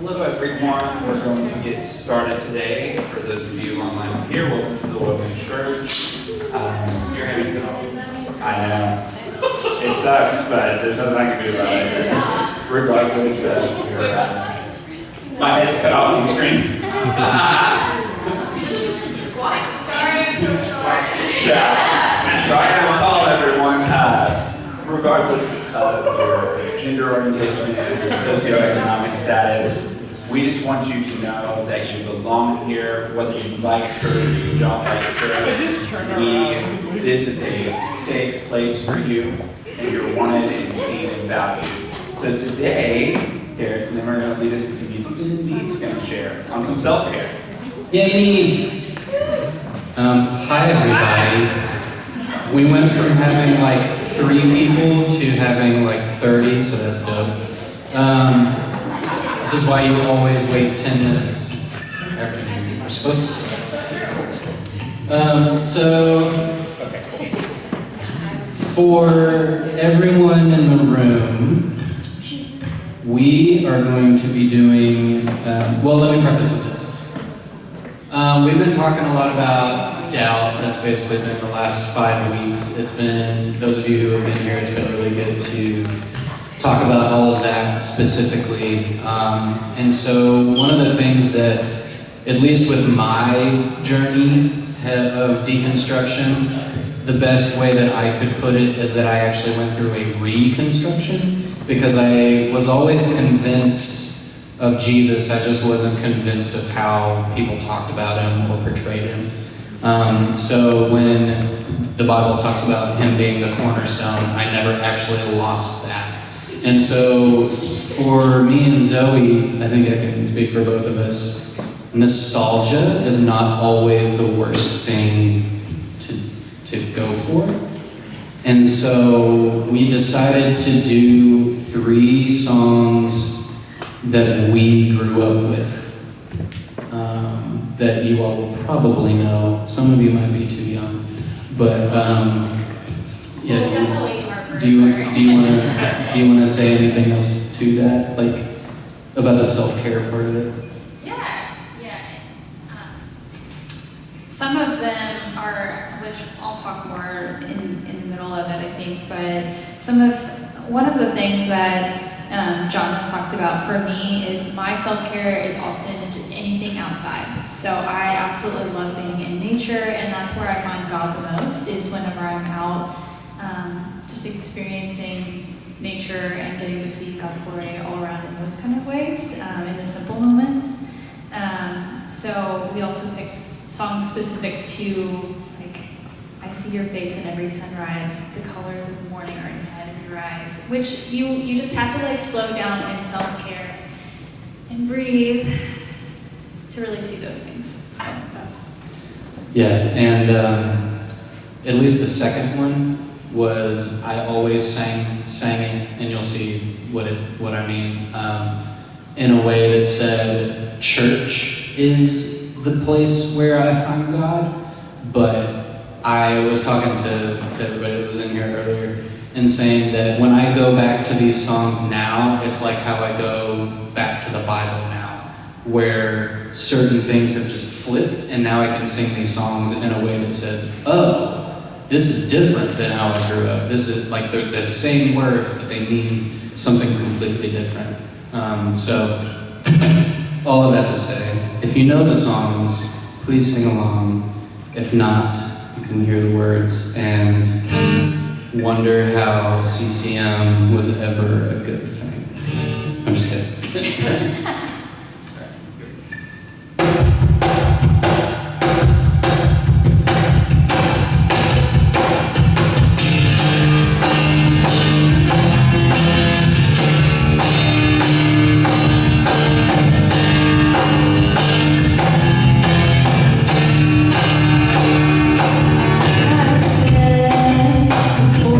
Hello everyone, we're going to get started today. For those of you online here, welcome to the Logan Church. Your hair's been all, I know, it sucks, but there's nothing I can do about it. Regardless of your, my head's cut off on the screen. Yeah, so I am tall everyone, regardless of your gender orientation and socioeconomic status. We just want you to know that you belong here, whether you like church or you don't like church. This is a safe place for you, and you're wanted and seen and valued. So today, Derek and then we're going to lead us into music. Niamh's going to share on some self-care. Yay, Niamh! Hi everybody. We went from having like 3 people to having like 30, so that's dope. This is why you always wait 10 minutes after you were supposed to start. So, for everyone in the room, we are going to be doing, well, let me preface with this. We've been talking a lot about doubt. That's basically been the last 5 weeks. It's been, those of you who have been here, it's been really good to talk about all of that specifically. And so one of the things that, at least with my journey of deconstruction, the best way that I could put it is that I actually went through a reconstruction, because I was always convinced of Jesus, I just wasn't convinced of how people talked about him or portrayed him. So when the Bible talks about him being the cornerstone, I never actually lost that. And so for me and Zoe, I think I can speak for both of us, nostalgia is not always the worst thing to go for. And so we decided to do 3 songs that we grew up with, that you all will probably know. Some of you might be too young, but yeah. Do you want to say anything else to that, like about the self-care part of it? Yeah. Some of them are, which I'll talk more in the middle of it, I think. But one of the things that John has talked about for me is my self-care is often anything outside. So I absolutely love being in nature, and that's where I find God the most, is whenever I'm out. Just experiencing nature and getting to see God's glory all around in those kind of ways, in the simple moments. So we also picked songs specific to, like, I see your face in every sunrise, the colors of the morning are inside of your eyes, which you just have to like slow down in self-care and breathe to really see those things. So that's... Yeah, and at least the second one was I always sang it, and you'll see what I mean, in a way that said church is the place where I find God, but I was talking to everybody that was in here earlier and saying that when I go back to these songs now, it's like how I go back to the Bible now, where certain things have just flipped, and now I can sing these songs in a way that says, oh, this is different than how I grew up. This is like the same words, but they mean something completely different. So, all of that to say, if you know the songs, please sing along. If not, you can hear the words and wonder how CCM was ever a good thing. I'm just kidding. Oh,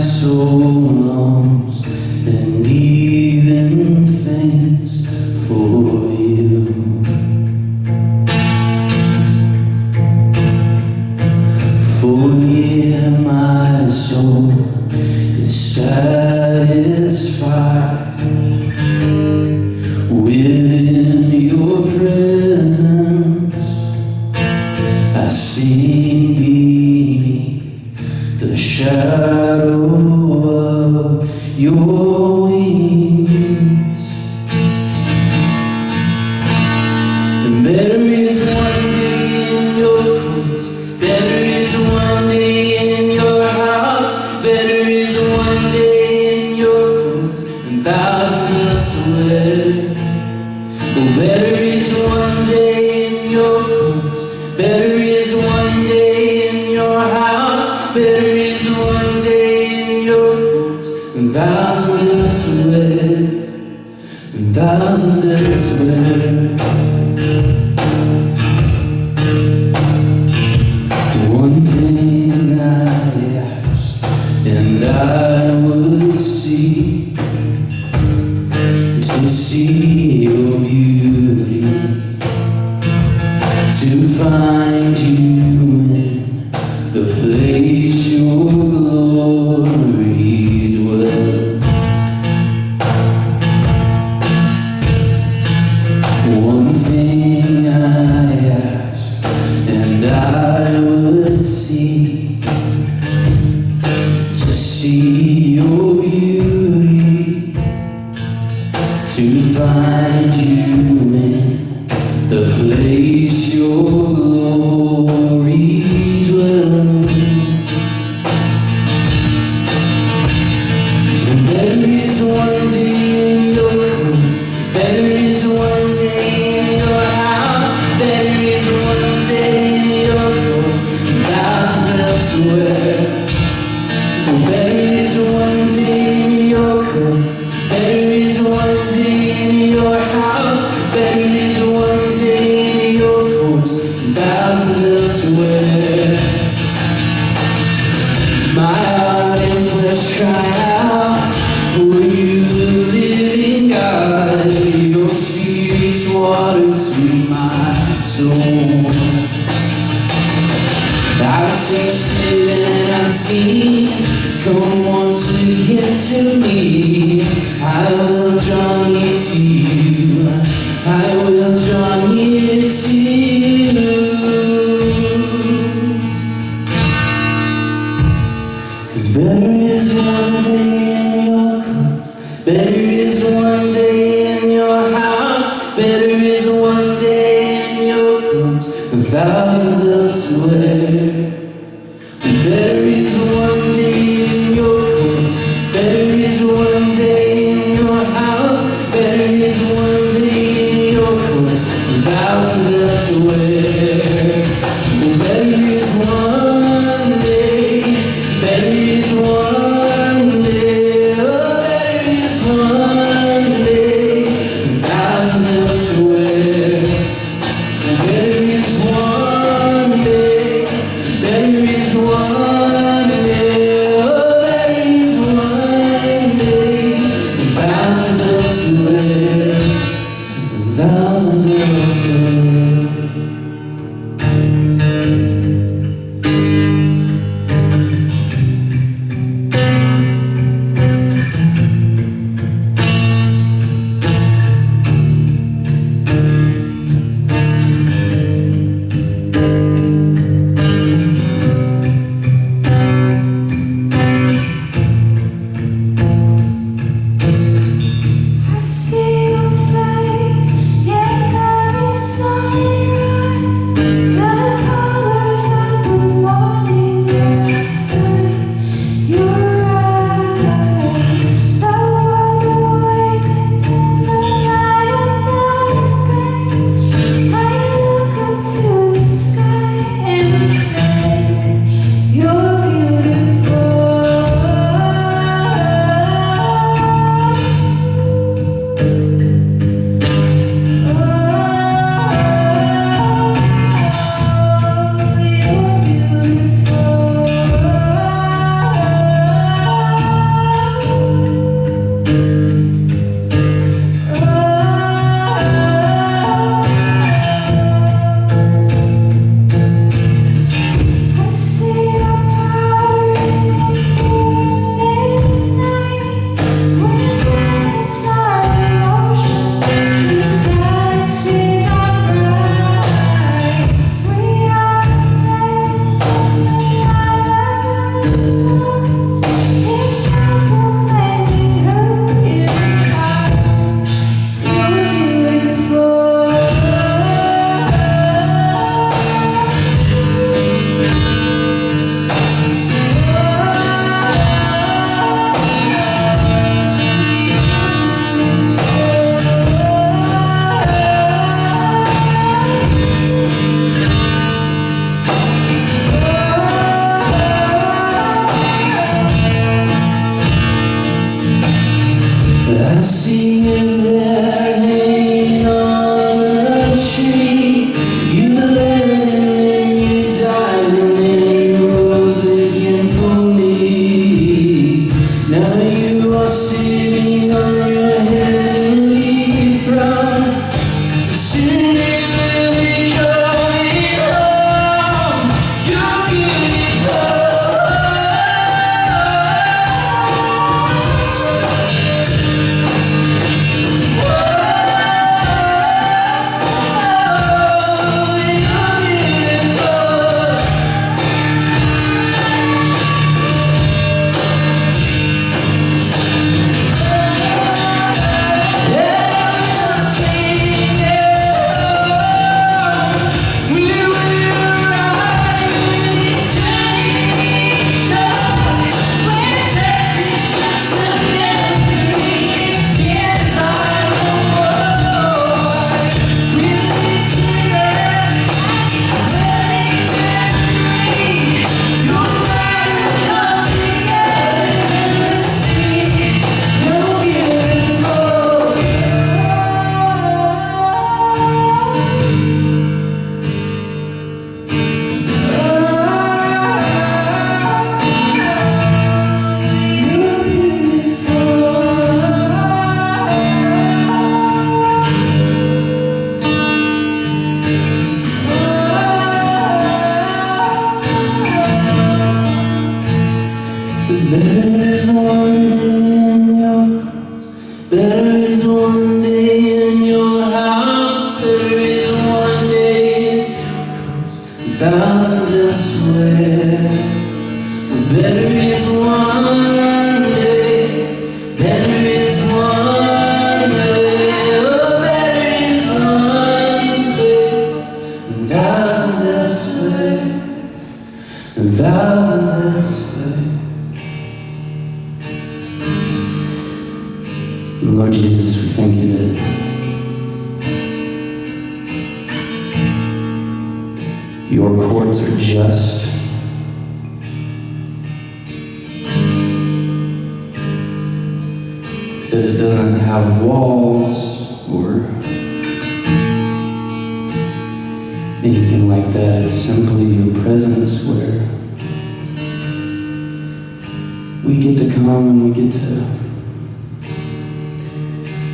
soul longs and even faints for you. For here my soul is satisfied within your presence. I sing beneath the shadow of your wings. And better is one day in your courts, better is one day in your house, better is one day in your courts than thousands elsewhere. Oh, better is one day in your courts, better is one day in your house, better is one day in your courts than thousands elsewhere, and thousands elsewhere. One thing I ask, and I will seek, to see your beauty, to find you in the place your glory dwells. One thing I ask, and I would seek, to see your beauty, to find you in the place your glory dwells. And better is one day in your courts, better is one day in your house, better is one day in your courts than thousands elsewhere. Oh, better is one day in your courts, better is one day in your house, better is one day in your courts than thousands elsewhere. My heart and flesh cry out for you, living God. Your spirit's water to my soul. I've tasted and I've seen. Come once again to me. I will draw near to you. I will draw near to you. 'Cause better is one day in your courts, better is one day in your house, better is one day in your courts than thousands elsewhere. Better is one day in your courts, better is one day in your house, better is one day in your courts than thousands elsewhere. Better is one day, better is one day, oh, better is one day than thousands elsewhere. Better is one day, better is one day, oh, better is one day than thousands elsewhere, than thousands elsewhere. I see you there hanging on a tree. You lived and then you died and then you rose again for me. Now you are sitting on your heavenly throne. Singing will be coming home. You're beautiful. There is one day in your cross. There is one day in your house. There is one day in your cross. Thousands elsewhere. Better is one day. Better is one day. Oh, better is one day. Thousands elsewhere. Thousands elsewhere. Lord Jesus, we thank you that your courts are just. That it doesn't have walls or anything like that. It's simply your presence where we get to come and we get to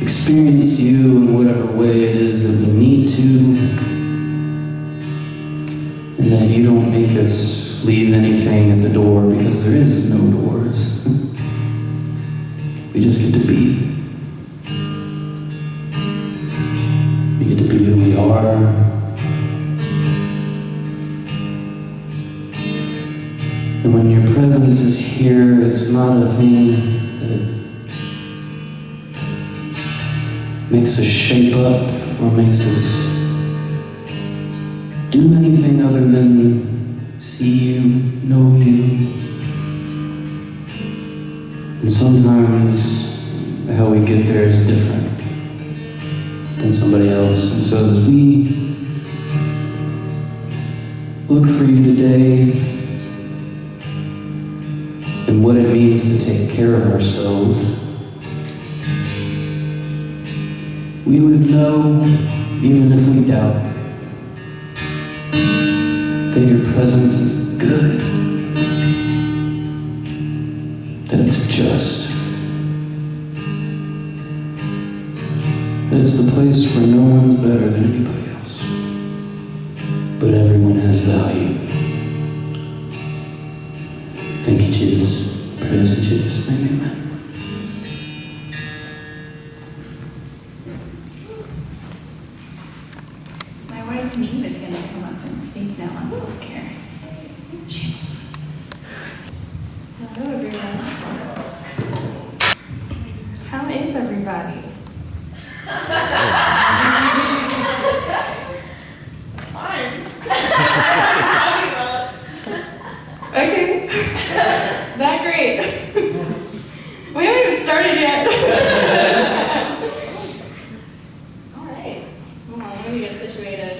experience you in whatever way it is that we need to, and that you don't make us leave anything at the door, because there is no doors. We just get to be. We get to be who we are. And when your presence is here, it's not a thing that makes us shape up or makes us do anything other than see you, know you. And sometimes how we get there is different than somebody else. And so as we look for you today and what it means to take care of ourselves, we would know, even if we doubt, that your presence is good, that it's just, that it's the place where no one's better than anybody else, but everyone has value. Thank you, Jesus. Praise in Jesus' name, amen. Niamh is going to come up and speak now on self-care. Hello, everyone. How is everybody? Fine. Okay. That great. We haven't even started yet. All right. Well, let me get situated.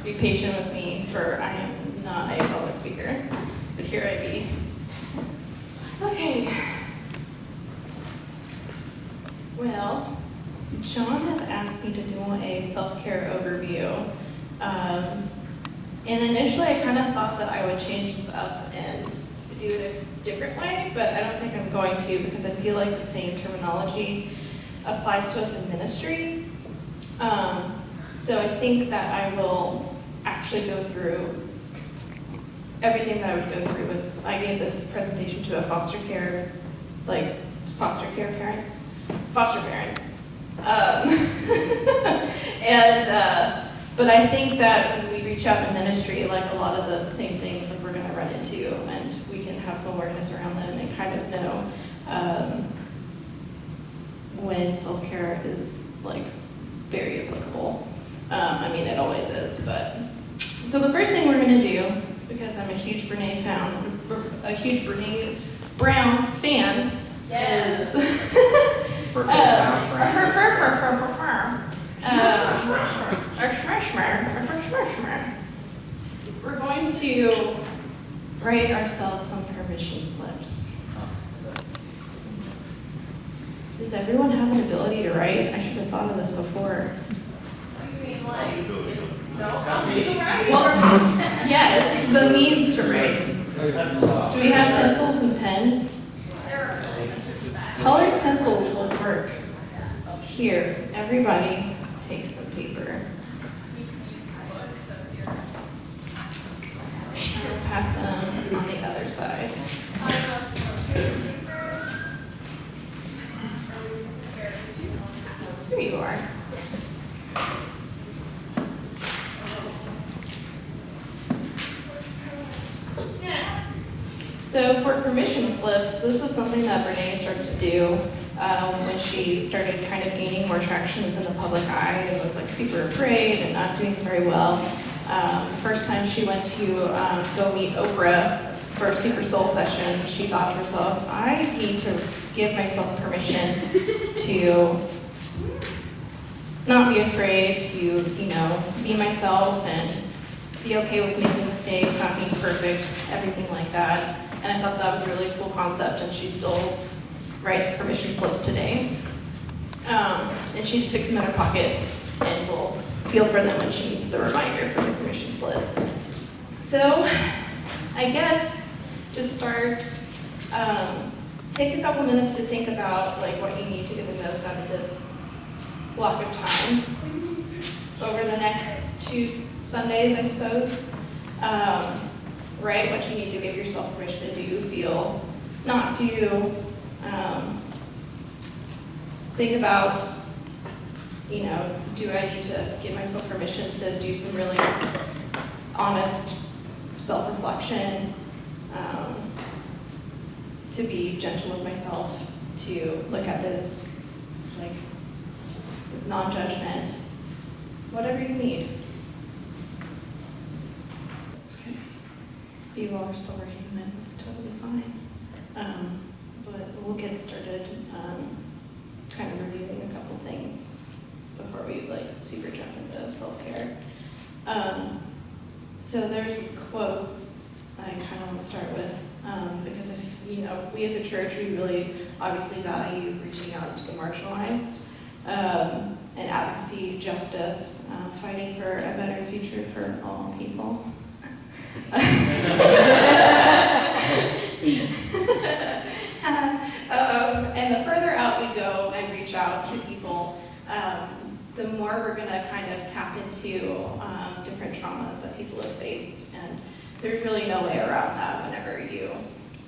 Be patient with me, for I am not a public speaker, but here I be. Okay. John has asked me to do a self-care overview. And initially I kind of thought that I would change this up and do it a different way, but I don't think I'm going to, because I feel like the same terminology applies to us in ministry. So I think that I will actually go through everything that I would go through with. I gave this presentation to a foster care parents. But I think that when we reach out in ministry, like a lot of the same things that we're going to run into, and we can have some awareness around them and kind of know when self-care is like very applicable. I mean, it always is, but. So the first thing we're going to do, because I'm a huge Brene Brown fan, is we're going to write ourselves some permission slips. Does everyone have an ability to write? I should have thought of this before. Well, yes, the means to write. Do we have pencils and pens? Colored pencils will work. Here, everybody take some paper. I'll pass them on the other side. Here you are. So for permission slips, this was something that Brene started to do when she started kind of gaining more traction within the public eye and was like super afraid and not doing very well. First time she went to go meet Oprah for a Super Soul session, she thought to herself, I need to give myself permission to not be afraid, to, be myself and be okay with making mistakes, not being perfect, everything like that. And I thought that was a really cool concept, and she still writes permission slips today. And she sticks them in her pocket and will feel for them when she needs the reminder for the permission slip. So I guess to start, take a couple minutes to think about what you need to get the most out of this block of time over the next 2 Sundays, I suppose. Right, what you need to give yourself permission to do, feel, not do. Think about, do I need to give myself permission to do some really honest self-reflection, to be gentle with myself, to look at this with non-judgment, whatever you need. You all are still working on it, that's totally fine. But we'll get started kind of reviewing a couple things before we super jump into self-care. So there's this quote that I kind of want to start with, because we as a church, we really obviously value reaching out to the marginalized, and advocacy, justice, fighting for a better future for all people. And the further out we go and reach out to people, the more we're going to kind of tap into different traumas that people have faced. And there's really no way around that whenever you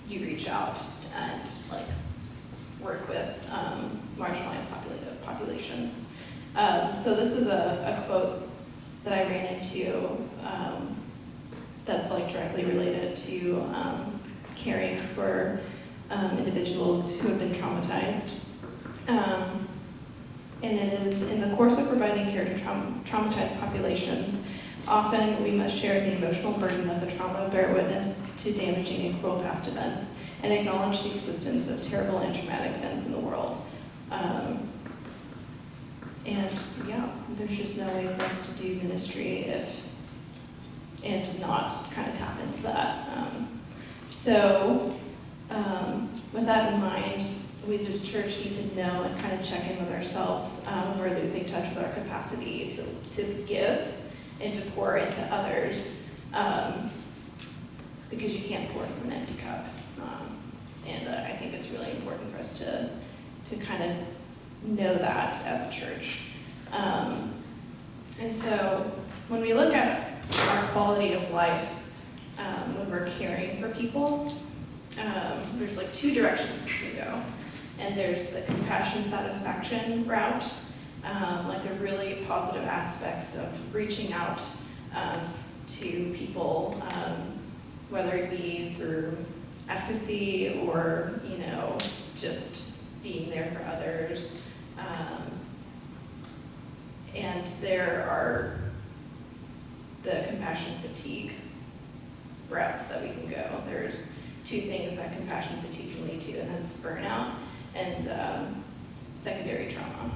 reach out and work with marginalized populations. So this was a quote that I ran into that's directly related to caring for individuals who have been traumatized. And it is, in the course of providing care to traumatized populations, often we must share the emotional burden of the trauma, bear witness to damaging and cruel past events, and acknowledge the existence of terrible and traumatic events in the world. And yeah, there's just no way for us to do ministry and to not kind of tap into that. So with that in mind, we as a church need to know and kind of check in with ourselves when we're losing touch with our capacity to give and to pour into others, because you can't pour from an empty cup. And I think it's really important for us to kind of know that as a church. And so when we look at our quality of life, when we're caring for people, there's like two directions you can go. And there's the compassion satisfaction route, like the really positive aspects of reaching out to people, whether it be through efficacy or, just being there for others. And there are the compassion fatigue routes that we can go. There's two things that compassion fatigue can lead to, and that's burnout and secondary trauma.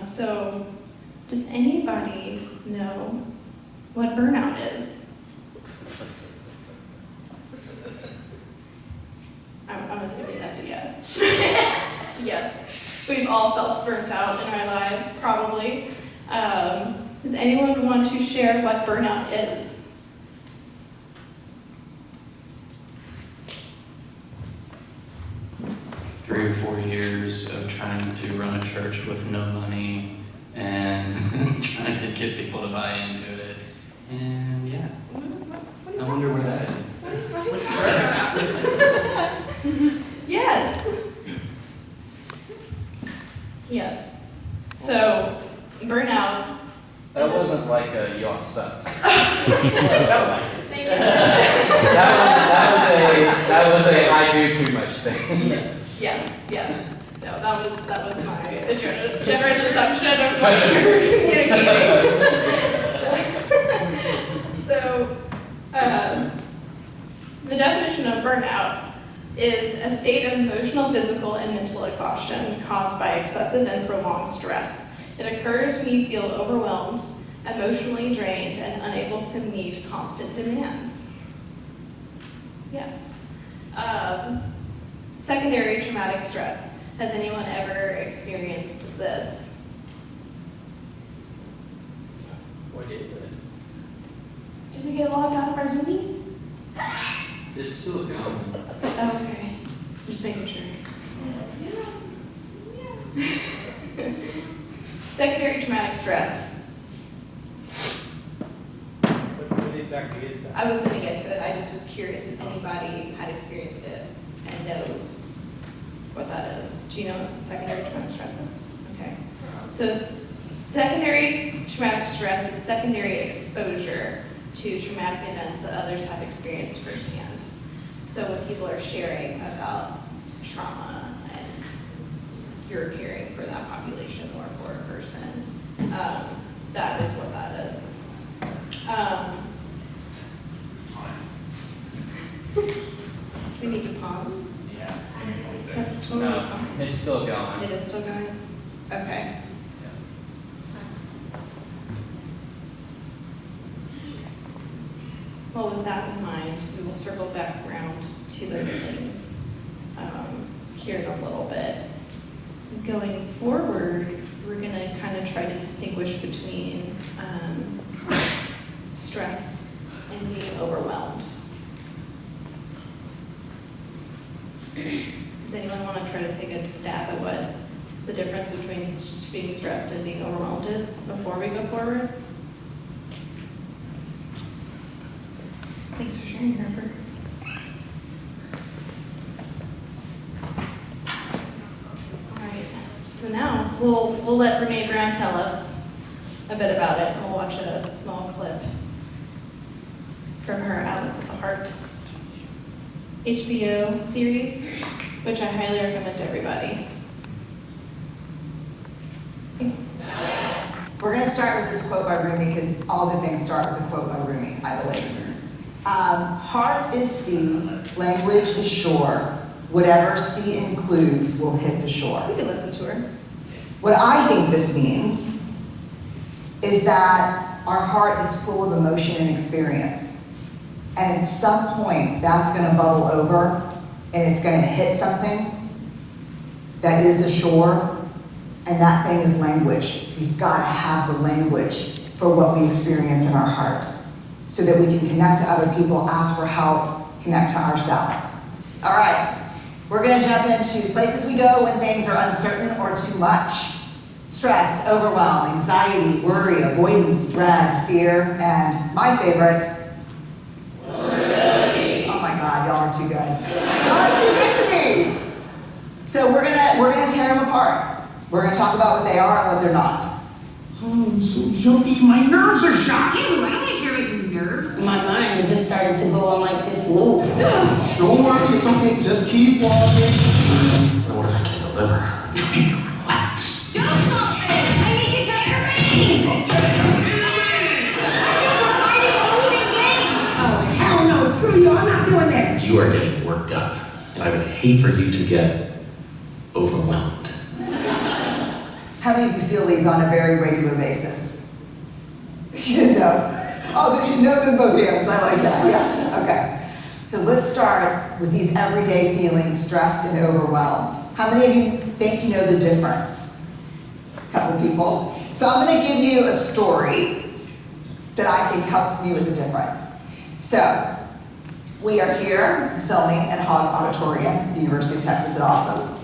So does anybody know what burnout is? I'm assuming that's a yes. Yes. We've all felt burnt out in our lives, probably. Does anyone want to share what burnout is? 3 or 4 years of trying to run a church with no money and trying to get people to buy into it. And yeah, I wonder where that is. Yes. Yes. So, burnout. That wasn't like a y'all suck. Thank you. That was a I do too much thing. Yes. No, that was my generous assumption of what you were communicating. So, the definition of burnout is a state of emotional, physical, and mental exhaustion caused by excessive and prolonged stress. It occurs when you feel overwhelmed, emotionally drained, and unable to meet constant demands. Yes. Secondary traumatic stress. Has anyone ever experienced this? What is it? Did we get logged out of our Zoomies? It's still going. Okay, just making sure. Secondary traumatic stress. What exactly is that? I was going to get to it. I just was curious if anybody had experienced it and knows what that is. Do you know what secondary traumatic stress is? Okay. So secondary traumatic stress is secondary exposure to traumatic events that others have experienced firsthand. So when people are sharing about trauma and you're caring for that population or for a person, that is what that is. We need to pause. Yeah. That's totally No, fine. it's still going. It is still going? Okay. Well, with that in mind, we will circle back around to those things here in a little bit. Going forward, we're going to kind of try to distinguish between stress and being overwhelmed. Does anyone want to try to take a stab at what the difference between being stressed and being overwhelmed is before we go forward? Thanks for sharing, Harper. All right, so now we'll let Brene Brown tell us a bit about it, and we'll watch a small clip from her Atlas of the Heart HBO series, which I highly recommend to everybody. We're going to start with this quote by Rumi because all good things start with a quote by Rumi, I believe. Heart is sea, language is shore. Whatever sea includes will hit the shore. We can listen to her. What I think this means is that our heart is full of emotion and experience. And at some point, that's going to bubble over and it's going to hit something that is the shore, and that thing is language. We've got to have the language for what we experience in our heart so that we can connect to other people, ask for help, connect to ourselves. All right, we're going to jump into places we go when things are uncertain or too much. Stress, overwhelm, anxiety, worry, avoidance, dread, fear, and my favorite, vulnerability. Oh my God, y'all are too good. Y'all are too good to me. So we're gonna tear them apart. We're gonna talk about what they are and what they're not. Oh, so jumpy, my nerves are shot. Ew, I don't want to hear about your nerves. My mind is just starting to go on like this loop. Don't worry, it's okay, just keep walking. What if I can't deliver? Relax. Do something! I need you to intervene! Oh, hell no, screw you, I'm not doing this. You are getting worked up, and I would hate for you to get overwhelmed. How many of you feel these on a very regular basis? You didn't know. Oh, but you know them both hands. I like that. Yeah. Okay. So let's start with these everyday feelings, stressed and overwhelmed. How many of you think you know the difference? A couple people. So I'm going to give you a story that I think helps me with the difference. So we are here filming at Hogg Auditorium, the University of Texas at Austin.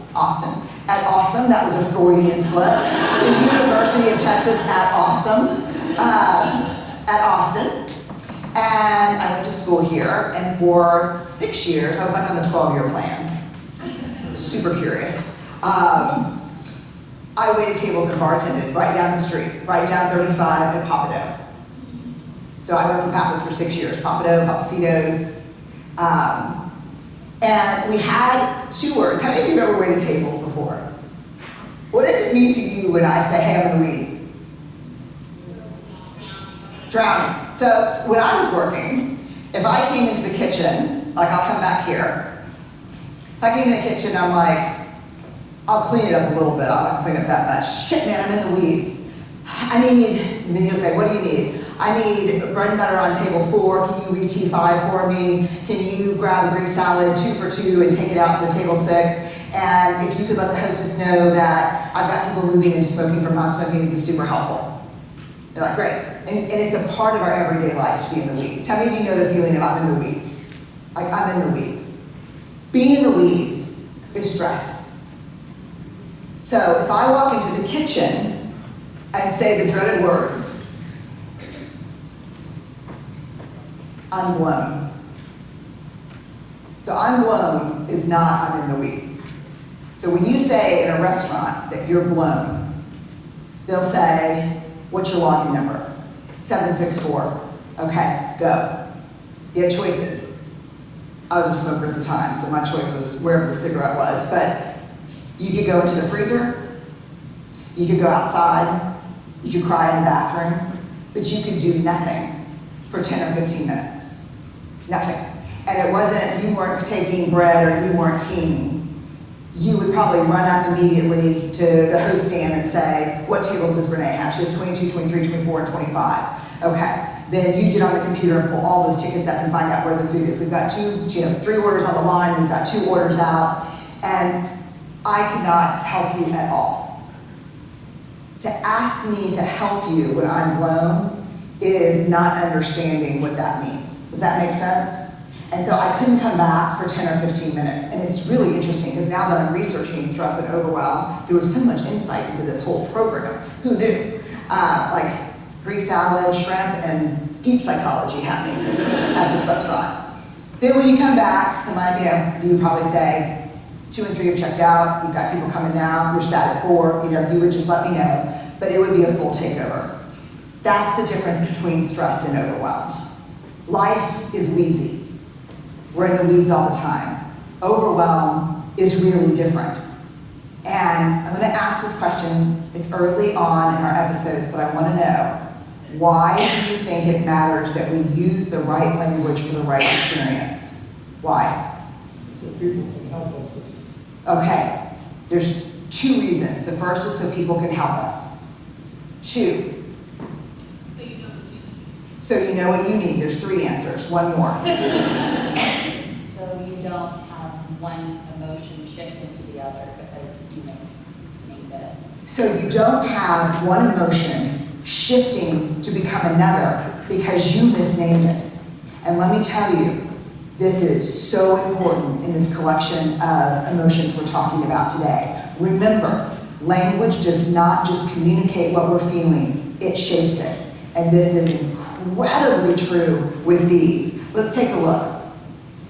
At Awesome, that was a Freudian slip. The University of Texas at Awesome, at Austin. And I went to school here, and for 6 years, I was like on the 12-year plan. Super curious. I waited tables and bartended right down the street, right down 35 at Papado. So I worked for Pappas for 6 years, Papado, Papacitos. And we had 2 words. How many of you have ever waited tables before? What does it mean to you when I say, hey, I'm in the weeds? Drowning. So when I was working, if I came into the kitchen, like I'll come back here. If I came in the kitchen, I'm like, I'll clean it up a little bit. I'll not clean it that much. Shit, man, I'm in the weeds. I need, and then you'll say, what do you need? I need bread and butter on table 4. Can you re-tea 5 for me? Can you grab a Greek salad 2 for $2 and take it out to table 6? And if you could let the hostess know that I've got people moving into smoking from non-smoking, it'd be super helpful. They're like, great. And it's a part of our everyday life to be in the weeds. How many of you know the feeling of I'm in the weeds? Like, I'm in the weeds. Being in the weeds is stress. So if I walk into the kitchen and say the dreaded words, I'm blown. So I'm blown is not I'm in the weeds. So when you say in a restaurant that you're blown, they'll say, what's your login number? 764. Okay, go. You have choices. I was a smoker at the time, so my choice was wherever the cigarette was, but you could go into the freezer, you could go outside, you could cry in the bathroom, but you could do nothing for 10 or 15 minutes. Nothing. And it wasn't you weren't taking bread or you weren't teaming. You would probably run up immediately to the host stand and say, what tables does Renee have? She has 22, 23, 24, and 25. Okay. Then you'd get on the computer and pull all those tickets up and find out where the food is. We've got 3 orders on the line, we've got 2 orders out, and I could not help you at all. To ask me to help you when I'm blown is not understanding what that means. Does that make sense? And so I couldn't come back for 10 or 15 minutes. And it's really interesting because now that I'm researching stress and overwhelm, there was so much insight into this whole program. Who knew? Like Greek salad, shrimp, and deep psychology happening at this restaurant. Then when you come back, somebody, you probably say, 2 and 3 have checked out, we've got people coming now, you're sat at 4, you would just let me know, but it would be a full takeover. That's the difference between stressed and overwhelmed. Life is weedsy. We're in the weeds all the time. Overwhelm is really different. And I'm gonna ask this question, it's early on in our episodes, but I wanna know, why do you think it matters that we use the right language for the right experience? Why? So people can help us. Okay, there's 2 reasons. The first is so people can help us. 2. So you know what you need. There's 3 answers. 1 more. So you don't have one emotion shift into the other because you misnamed it. So you don't have one emotion shifting to become another because you misnamed it. And let me tell you, this is so important in this collection of emotions we're talking about today. Remember, language does not just communicate what we're feeling, it shapes it. And this is incredibly true with these. Let's take a look.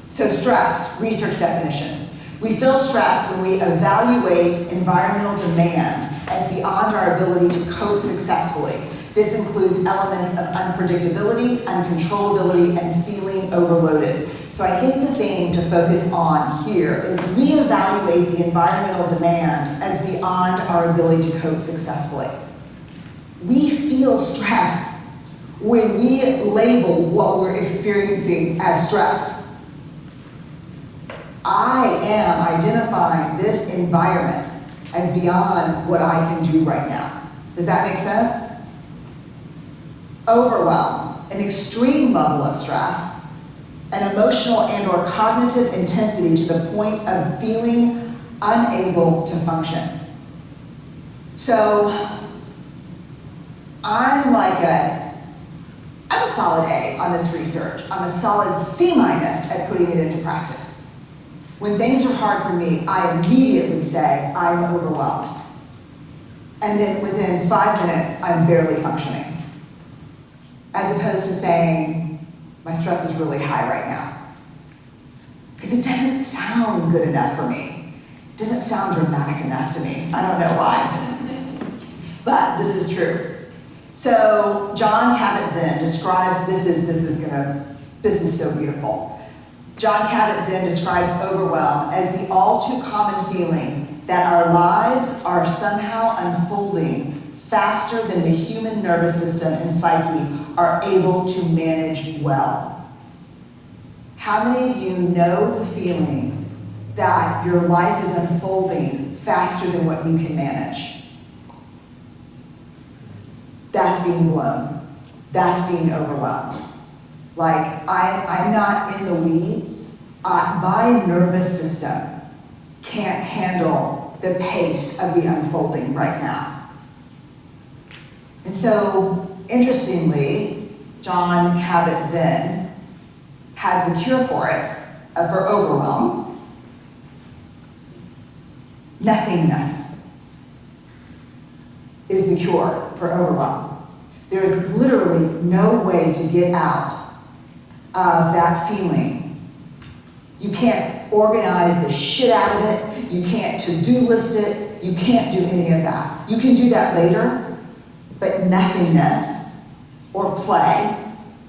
So stressed, research definition. We feel stressed when we evaluate environmental demand as beyond our ability to cope successfully. This includes elements of unpredictability, uncontrollability, and feeling overloaded. So I think the thing to focus on here is we evaluate the environmental demand as beyond our ability to cope successfully. We feel stress when we label what we're experiencing as stress. I am identifying this environment as beyond what I can do right now. Does that make sense? Overwhelm, an extreme level of stress, an emotional and or cognitive intensity to the point of feeling unable to function. So, I'm a solid A on this research. I'm a solid C- at putting it into practice. When things are hard for me, I immediately say, I'm overwhelmed. And then within 5 minutes, I'm barely functioning. As opposed to saying, my stress is really high right now. Because it doesn't sound good enough for me. It doesn't sound dramatic enough to me. I don't know why. But this is true. So John Kabat-Zinn describes, this is so beautiful. John Kabat-Zinn describes overwhelm as the all too common feeling that our lives are somehow unfolding faster than the human nervous system and psyche are able to manage well. How many of you know the feeling that your life is unfolding faster than what you can manage? That's being blown. That's being overwhelmed. Like, I'm not in the weeds. My nervous system can't handle the pace of the unfolding right now. And so, interestingly, John Kabat-Zinn has the cure for it, for overwhelm. Nothingness is the cure for overwhelm. There is literally no way to get out of that feeling. You can't organize the shit out of it. You can't to-do list it. You can't do any of that. You can do that later. But nothingness, or play,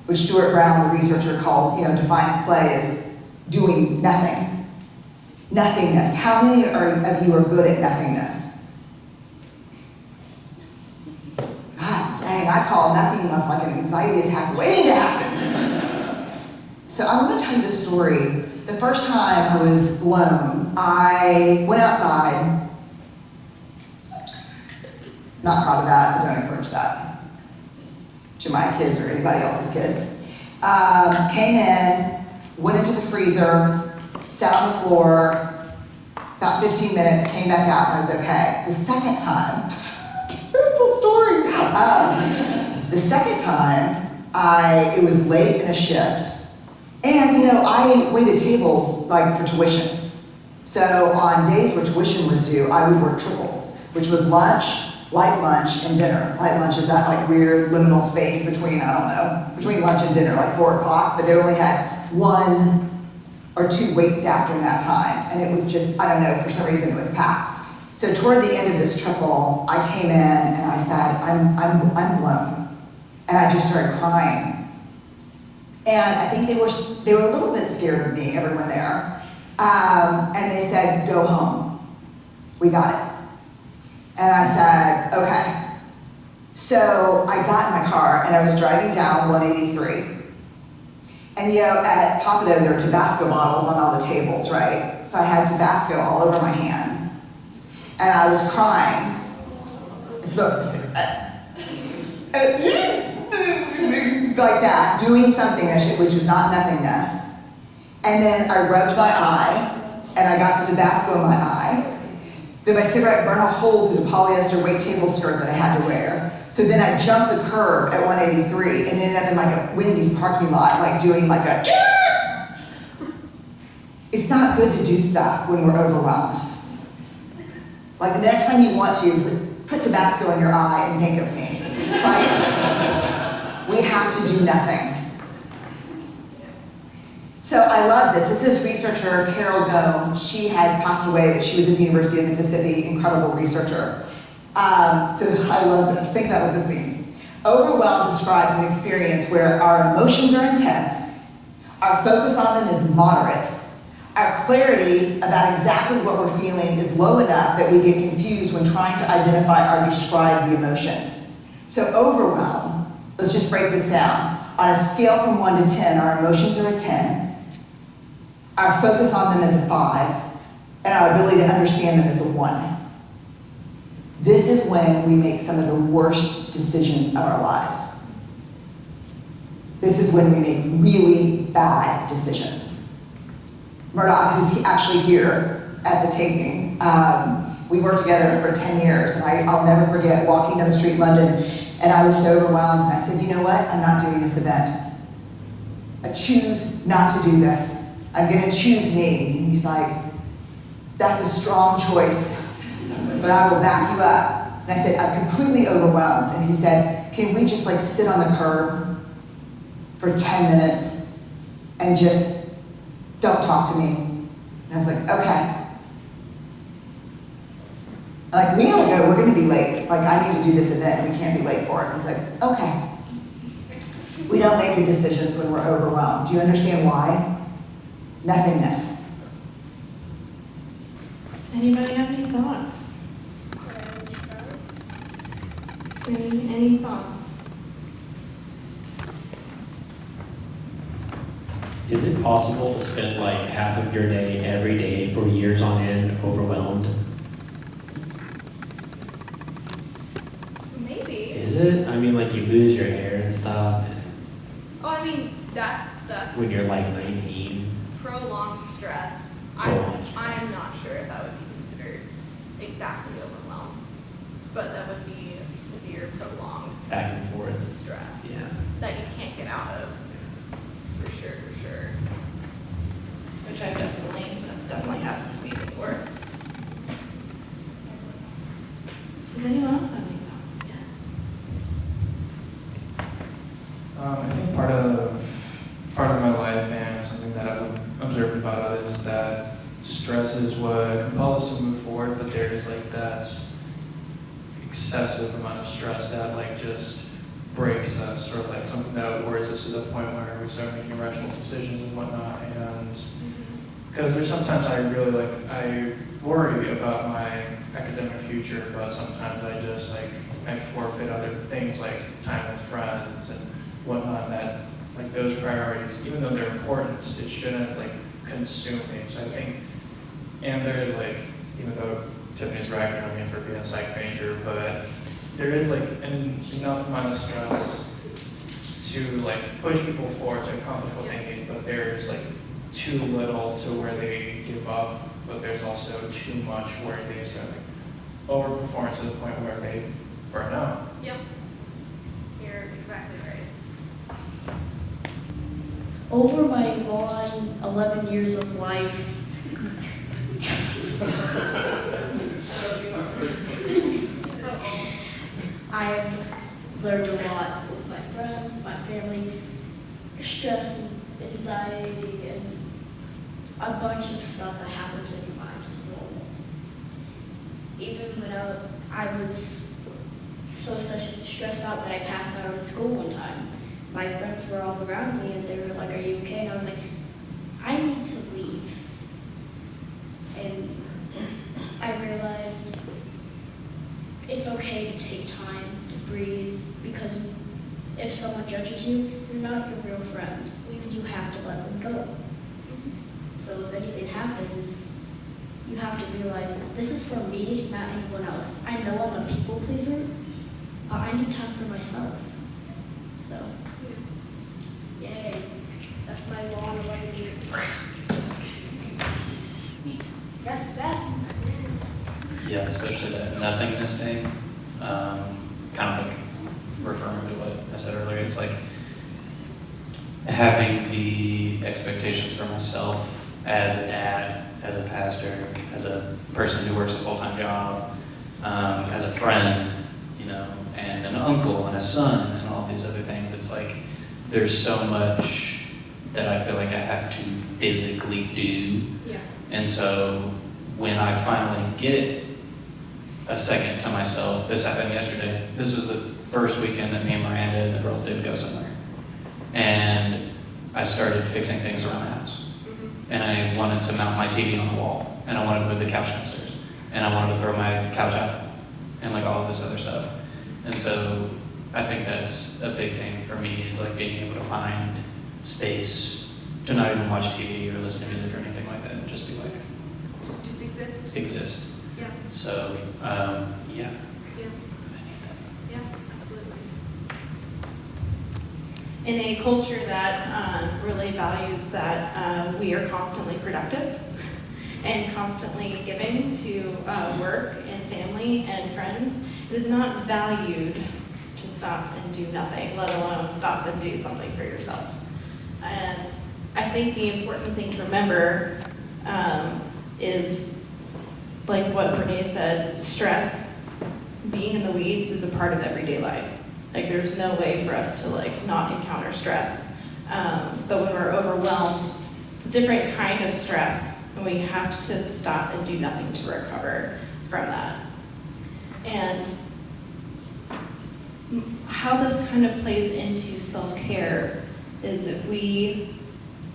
which Stuart Brown, the researcher, defines play as doing nothing. Nothingness. How many of you are good at nothingness? God dang, I call nothingness like an anxiety attack waiting to happen. So I'm going to tell you the story. The first time I was blown, I went outside. Not proud of that, I don't encourage that to my kids or anybody else's kids. Came in, went into the freezer, sat on the floor, about 15 minutes, came back out, and I was okay. The second time, terrible story. The second time, it was late in a shift, and I waited tables for tuition. So on days where tuition was due, I would work triples, which was lunch, light lunch, and dinner. Light lunch is that weird liminal space between lunch and dinner, 4 o'clock, but they only had 1 or 2 waitstaff during that time, and it was just, I don't know, for some reason it was packed. So toward the end of this triple, I came in and I said, I'm blown. And I just started crying. And I think they were a little bit scared of me, everyone there. And they said, go home. We got it. And I said, okay. So I got in my car and I was driving down 183. And at Papado there are Tabasco bottles on all the tables, right? So I had Tabasco all over my hands. And I was crying and smoking a cigarette. Like that, doing something which is not nothingness. And then I rubbed my eye and and I got the Tabasco in my eye. Then my cigarette burned a hole through the polyester weight table skirt that I had to wear. So then I jumped the curb at 183 and ended up in like a Wendy's parking lot, like doing like a. It's not good to do stuff when we're overwhelmed. Like the next time you want to, put Tabasco in your eye and think of me. Like, we have to do nothing. So I love this. This is researcher Carol Gomes. She has passed away, but she was at the University of Mississippi, incredible researcher. So I love this. Think about what this means. Overwhelm describes an experience where our emotions are intense, our focus on them is moderate, our clarity about exactly what we're feeling is low enough that we get confused when trying to identify or describe the emotions. So overwhelm, let's just break this down. On a scale from 1 to 10, our emotions are a 10, our focus on them is a 5, and our ability to understand them is a 1. This is when we make some of the worst decisions of our lives. This is when we make really bad decisions. Murdoch, who's actually here at the taping, we worked together for 10 years, and I'll never forget walking down the street in London, and I was so overwhelmed, and I said, you know what, I'm not doing this event. I choose not to do this. I'm gonna choose me. And he's like, that's a strong choice, but I will back you up. And I said, I'm completely overwhelmed. And he said, can we just like sit on the curb for 10 minutes and just don't talk to me? And I was like, okay. Like, we gotta go, we're gonna be late. Like, I need to do this event, we can't be late for it. He's like, okay. We don't make good decisions when we're overwhelmed. Do you understand why? Nothingness. Anybody have any thoughts? Any thoughts? Is it possible to spend like half of your day every day for years on end overwhelmed? Maybe. Is it? I mean, like you lose your hair and stuff Oh, I mean, that's when you're like 19. prolonged stress. Prolonged stress. I'm not sure if that would be considered exactly overwhelmed, but that would be a severe prolonged Back and forth. stress Yeah. that you can't get out of. For sure. Which that's definitely happened to me before. Does anyone else have any thoughts? Yes. I think part of my life and something that I've observed about others is that stress is what compels us to move forward, but there is like that excessive amount of stress that like just breaks us, or like something that worries us to the point where we start making rational decisions and whatnot. And because there's sometimes I worry about my academic future, but sometimes I forfeit other things like time with friends and whatnot, that like those priorities, even though they're important, it shouldn't like consume me. So I think, and there is like, even though Tiffany's ragging on me for being a psych major, but there is like enough amount of stress to like push people forward to accomplish what they need, but there's like too little to where they give up, but there's also too much where they start like overperform to the point where they burn out. Yep. You're exactly right. Over my long 11 years of life, I've learned a lot with my friends, my family, stress and anxiety, and a bunch of stuff that happens in your mind is normal. Even when I was so stressed out that I passed out in school one time, my friends were all around me and they were like, "Are you okay?" And I was like, "I need to leave." And I realized it's okay to take time to breathe, because if someone judges you, they're not your real friend. You have to let them go. So if anything happens, you have to realize that this is for me, not anyone else. I know I'm a people pleaser, but I need time for myself. So, yay. That's my long 11 years. Yeah, especially that nothingness thing. Kind of like referring to what I said earlier. It's like having the expectations for myself as a dad, as a pastor, as a person who works a full-time job, as a friend, you know, and an uncle and a son and all these other things. It's like there's so much that I feel like I have to physically do. Yeah. And so when I finally get a second to myself, this happened yesterday. This was the first weekend that me and Miranda and the girls did go somewhere. And I started fixing things around the house. And I wanted to mount my TV on the wall. And I wanted to move the couch downstairs. And I wanted to throw my couch out. And like all of this other stuff. And so I think that's a big thing for me, is like being able to find space to not even watch TV or listen to music or anything like that, and just be like, Just exist. exist. Yeah. So, yeah. Yeah, absolutely. In a culture that really values that we are constantly productive and constantly giving to work and family and friends, it is not valued to stop and do nothing, let alone stop and do something for yourself. And I think the important thing to remember is, like what Renee said, stress, being in the weeds is a part of everyday life. Like there's no way for us to like not encounter stress. But when we're overwhelmed, it's a different kind of stress, and we have to stop and do nothing to recover from that. And how this kind of plays into self-care is if we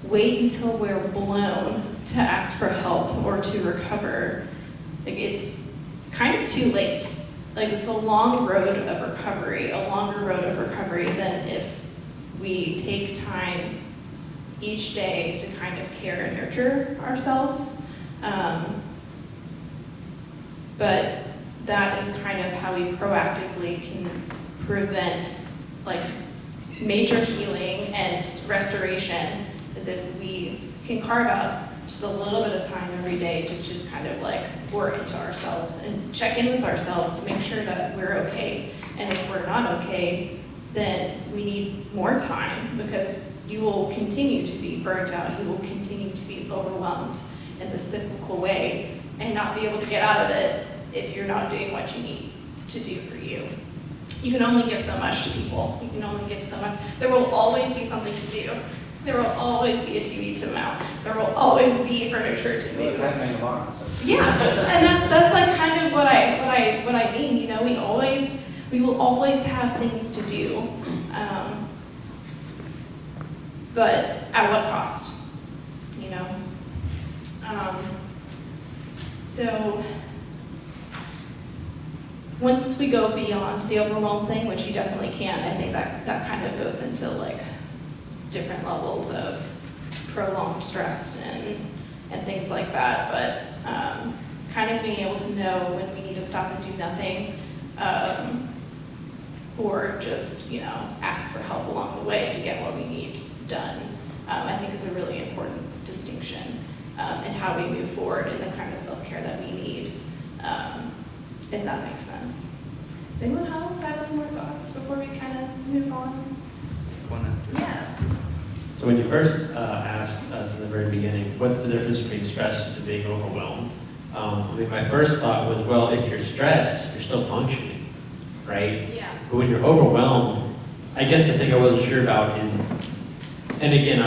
wait until we're blown to ask for help or to recover, like it's kind of too late. Like it's a long road of recovery, a longer road of recovery than if we take time each day to kind of care and nurture ourselves. But that is kind of how we proactively can prevent like major healing and restoration, is if we can carve out just a little bit of time every day to just kind of like pour into ourselves and check in with ourselves, make sure that we're okay. And if we're not okay, then we need more time, because you will continue to be burnt out, you will continue to be overwhelmed in the cyclical way and not be able to get out of it if you're not doing what you need to do for you. You can only give so much to people. You can only give so much. There will always be something to do. There will always be a TV to mount. There will always be furniture to move. It's happening tomorrow. Yeah, and that's like kind of what I mean. You know, we will always have things to do, but at what cost? You know. So once we go beyond the overwhelm thing, which you definitely can, I think that kind of goes into like different levels of prolonged stress and things like that. But kind of being able to know when we need to stop and do nothing, or just, you know, ask for help along the way to get what we need done, I think is a really important distinction in how we move forward in the kind of self-care that we need, if that makes sense. Does anyone else have any more thoughts before we kind of move on? Yeah. So when you first asked us in the very beginning, what's the difference between stress and being overwhelmed? I mean, my first thought was, well, if you're stressed, you're still functioning, right? Yeah. But when you're overwhelmed, I guess the thing I wasn't sure about is, and again,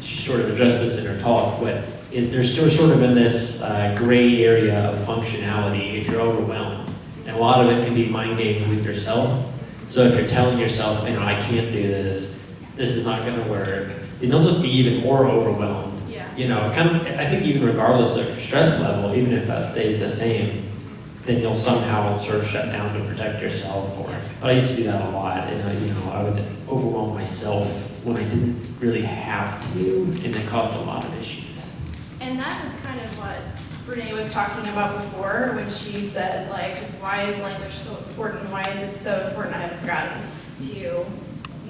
she sort of addressed this in her talk, but there's still sort of in this gray area of functionality if you're overwhelmed. And a lot of it can be mind games with yourself. So if you're telling yourself, you know, I can't do this, this is not going to work, then you'll just be even more overwhelmed. Yeah. You know, kind of, I think even regardless of your stress level, even if that stays the same, then you'll somehow sort of shut down to protect yourself. But I used to do that a lot, and you know, I would overwhelm myself when I didn't really have to, and it caused a lot of issues. And that is kind of what Renee was talking about before, when she said, like, why is language so important? Why is it so important? I've forgotten to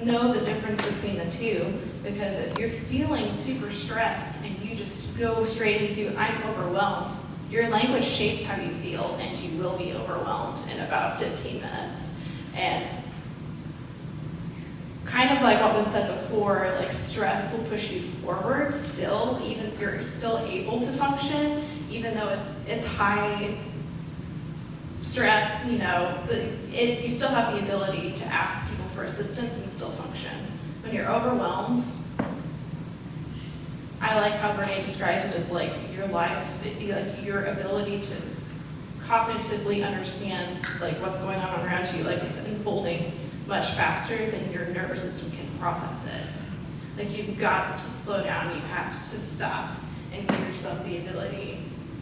know the difference between the two, because if you're feeling super stressed and you just go straight into, I'm overwhelmed, your language shapes how you feel, and you will be overwhelmed in about 15 minutes. And kind of like what was said before, like stress will push you forward still, even if you're still able to function, even though it's high stress, you know, you still have the ability to ask people for assistance and still function. When you're overwhelmed, I like how Brene described it as like your life, like your ability to cognitively understand like what's going on around you, like it's unfolding much faster than your nervous system can process it. Like you've got to slow down, you have to stop and give yourself the ability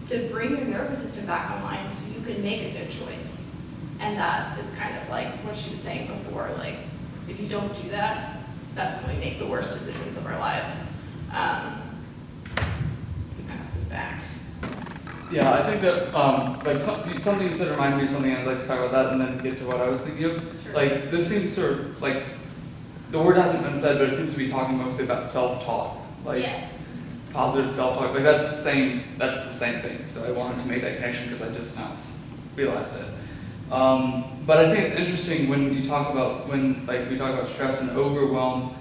to bring your nervous system back online so you can make a good choice. And that is kind of like what she was saying before, like if you don't do that, that's when we make the worst decisions of our lives. He passes back. Yeah, I think that like something you said reminded me of something. I'd like to talk about that and then get to what I was thinking of. Sure. Like this seems sort of like the word hasn't been said, but it seems to be talking mostly about self-talk, like Yes. positive self-talk. Like that's the same thing. So I wanted to make that connection because I just now realized it. But I think it's interesting when you talk about we talk about stress and overwhelm.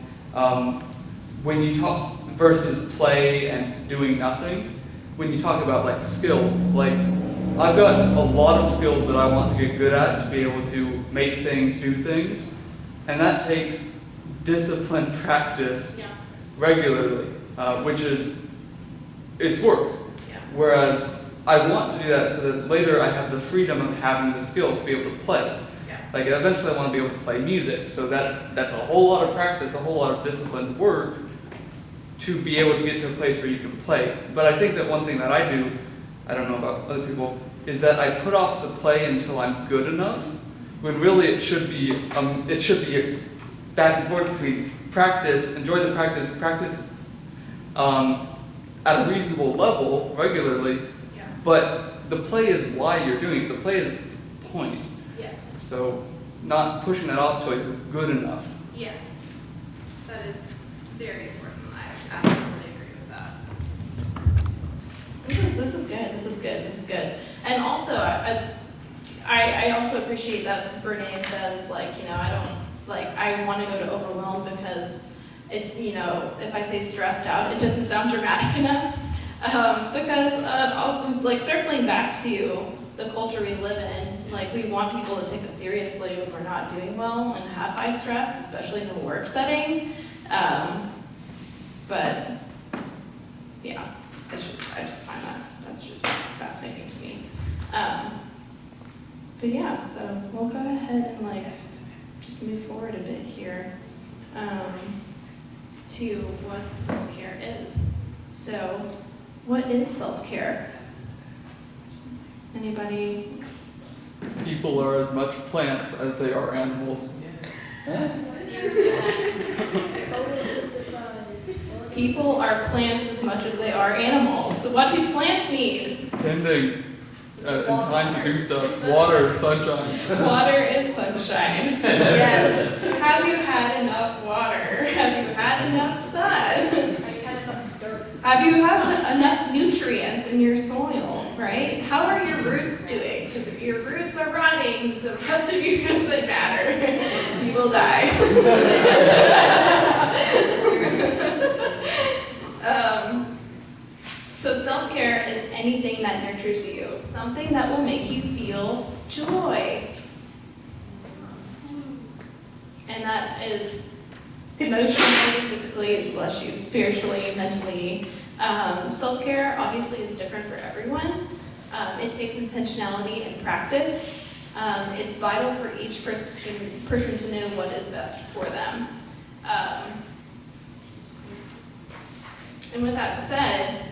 When you talk versus play and doing nothing. When you talk about like skills, like I've got a lot of skills that I want to get good at to be able to make things, do things, and that takes disciplined practice regularly, which is, it's work. Yeah. Whereas I want to do that so that later I have the freedom of having the skill to be able to play. Yeah. Like eventually I want to be able to play music, so that's a whole lot of practice, a whole lot of disciplined work to be able to get to a place where you can play. But I think that one thing that I do, I don't know about other people, is that I put off the play until I'm good enough, when really it should be back and forth between practice, enjoy the practice at a reasonable level regularly, but the play is why you're doing it. The play is the point. Yes. So not pushing that off till you're good enough. Yes. That is very important. I absolutely agree with that. This is good. And also, I also appreciate that Brene says, like, you know, I want to go to overwhelm because it, you know, if I say stressed out, it doesn't sound dramatic enough. Because like circling back to the culture we live in, like we want people to take us seriously when we're not doing well and have high stress, especially in a work setting. But yeah, I just find that's just fascinating to me. But yeah, so we'll go ahead and like just move forward a bit here to what self-care is. So, what is self-care? Anybody? People are as much plants as they are animals. People are plants as much as they are animals. So what do plants need? Tending and time to do stuff. Water, sunshine. Water and sunshine. Yes. Have you had enough water? Have you had enough sun? Have you had enough nutrients in your soil, right? How are your roots doing? Because if your roots are rotting, the rest of you doesn't matter. You will die. So self-care is anything that nurtures you, something that will make you feel joy. And that is emotionally, physically, bless you, spiritually, mentally. Self-care obviously is different for everyone. It takes intentionality and practice. It's vital for each person to know what is best for them. And with that said,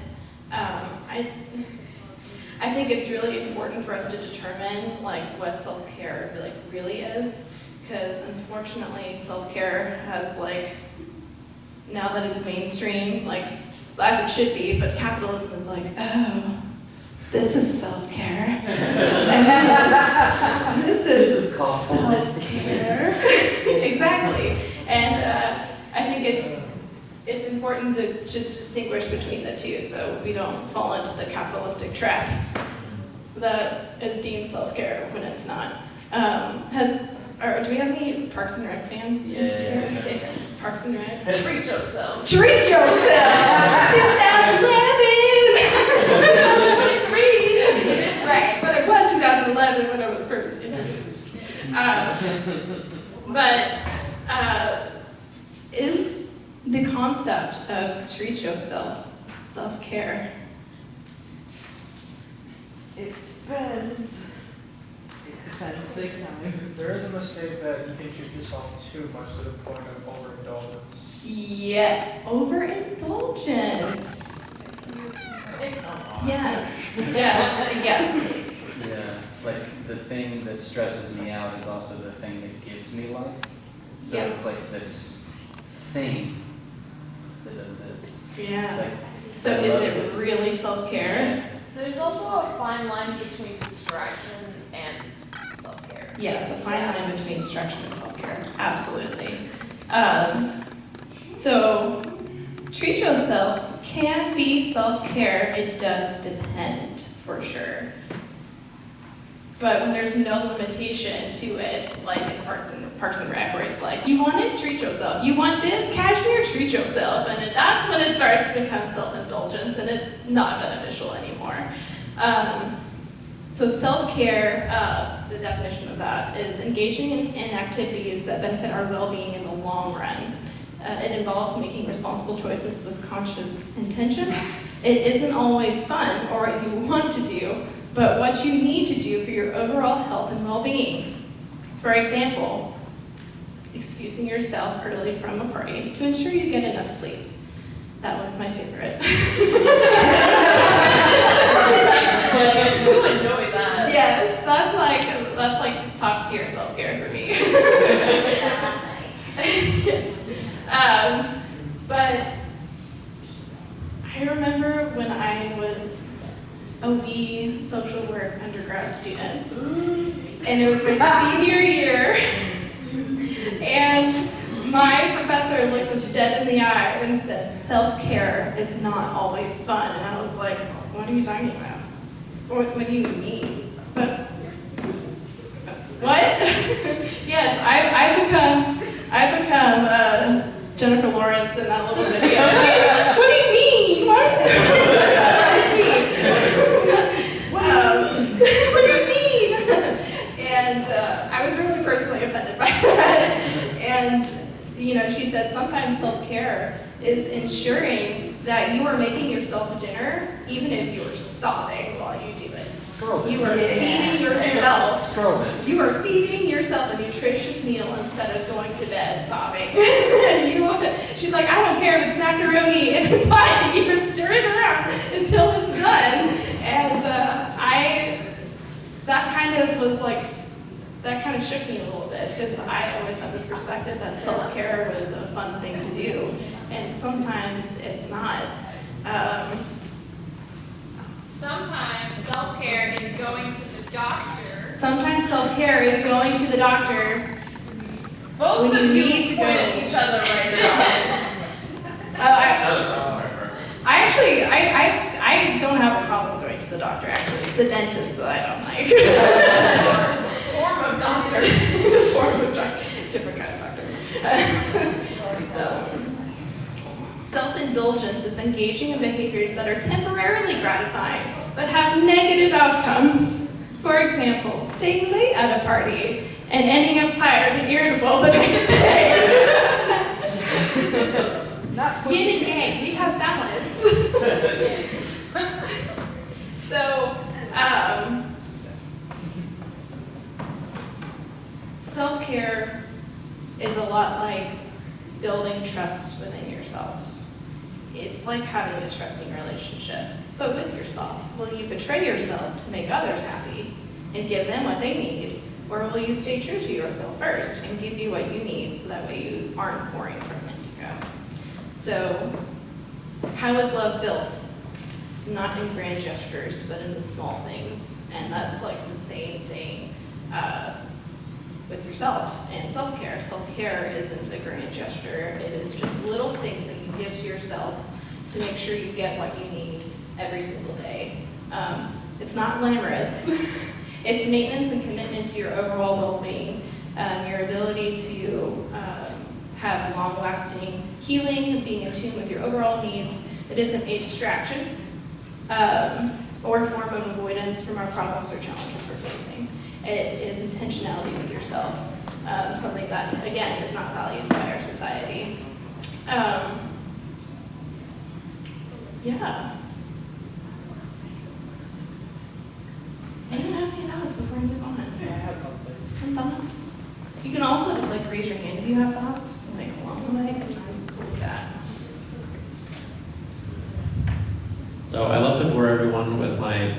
I think it's really important for us to determine like what self-care really is, because unfortunately self-care has like, now that it's mainstream, like as it should be, but capitalism is like, oh, this is self-care. This is self-care. Exactly. And I think it's important to distinguish between the two so we don't fall into the capitalistic trap. that is deemed self-care when it's not. Do we have any Parks and Rec fans? Yeah. Parks and Rec. Treat yourself. Treat yourself! 2011! Right, but it was 2011 when it was first introduced. Is the concept of treat yourself self-care? It depends. It depends big time. There is a mistake that you can treat yourself too much to the point of overindulgence. Yeah, overindulgence. Yes, yes. Yeah, like the thing that stresses me out is also the thing that gives me life. So Yes. it's like this thing that does this. Yeah. It's like, So I is love it really self-care? There's also a fine line between distraction and self-care. Yes, a fine line between distraction and self-care, absolutely. So, treat yourself can be self-care, it does depend, for sure. But when there's no limitation to it, like in Parks and Rec, where it's like, you want it, treat yourself. You want this, cashmere, treat yourself. And that's when it starts to become self-indulgence, and it's not beneficial anymore. So self-care, the definition of that is engaging in activities that benefit our well-being in the long run. It involves making responsible choices with conscious intentions. It isn't always fun or what you want to do, but what you need to do for your overall health and well-being. For example, excusing yourself early from a party to ensure you get enough sleep. That one's my favorite. You enjoy that. Yes, that's like top tier self-care for me. Yes. But I remember when I was a wee social work undergrad student, and it was my senior year, and my professor looked us dead in the eye and said, self-care is not always fun. And I was like, what are you talking about? What do you mean? That's, what? Yes, I've become Jennifer Lawrence in that little video. What do you mean? What? What do you mean? And I was really personally offended by that. And she said sometimes self-care is ensuring that you are making yourself dinner, even if you are sobbing while you do it. You are feeding yourself. You are feeding yourself a nutritious meal instead of going to bed sobbing. She's like, I don't care if it's macaroni in a pot, you just stir it around until it's done. And that kind of shook me a little bit, because I always had this perspective that self-care was a fun thing to do, and sometimes it's not. Sometimes self-care is going to the doctor. Sometimes self-care is going to the doctor. Both when of you you need to point go. at each other right I don't have a problem going to the doctor, actually. It's the dentist that I don't like. Form of doctor. Form of doctor. Different kind of doctor. Self-indulgence is engaging in behaviors that are temporarily gratifying, but have negative outcomes. For example, staying late at a party and ending up tired and irritable the next day. Yin and yang, we have balance. So, self-care is a lot like building trust within yourself. It's like having a trusting relationship, but with yourself. Will you betray yourself to make others happy and give them what they need, or will you stay true to yourself first and give you what you need so that way you aren't pouring from it to go? So, how is love built? Not in grand gestures, but in the small things. And that's like the same thing with yourself and self-care. Self-care isn't a grand gesture. It is just little things that you give to yourself to make sure you get what you need every single day. It's not glamorous. It's maintenance and commitment to your overall well-being, your ability to have long-lasting healing, being in tune with your overall needs. It isn't a distraction or a form of avoidance from our problems or challenges we're facing. It is intentionality with yourself, something that, again, is not valued by our society. Yeah. Anyone have any thoughts before we move on? Yeah, I have something. Some thoughts? You can also just like raise your hand if you have thoughts, like along the way, and I'm cool with that. So I love to bore everyone with my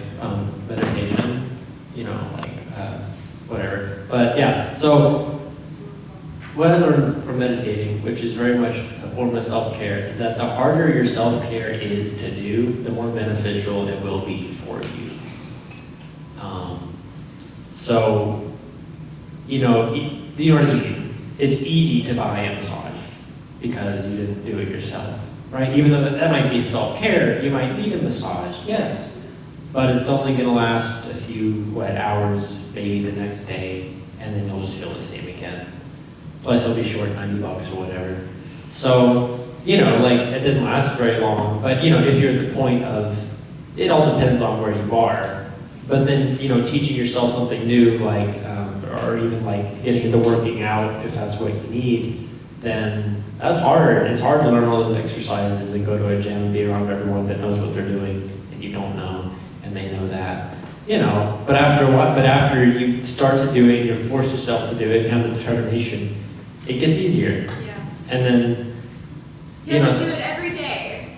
meditation, whatever. But yeah, so what I learned from meditating, which is very much a form of self-care, is that the harder your self-care is to do, the more beneficial it will be for you. So, you know what I mean? It's easy to buy a massage because you didn't do it yourself, right? Even though that might be self-care, you might need a massage, yes. But it's only gonna last a few, hours, maybe the next day, and then you'll just feel the same again. Plus it'll be short, $90 or whatever. So, it didn't last very long, but if you're at the point of, it all depends on where you are. But then, teaching yourself something new, or even getting into working out, if that's what you need, then that's hard. It's hard to learn all those exercises and go to a gym and be around everyone that knows what they're doing and you don't know, and they know that. But after you start to do it, you force yourself to do it, and have the determination, it gets easier. Yeah. And then, You have to do it every day.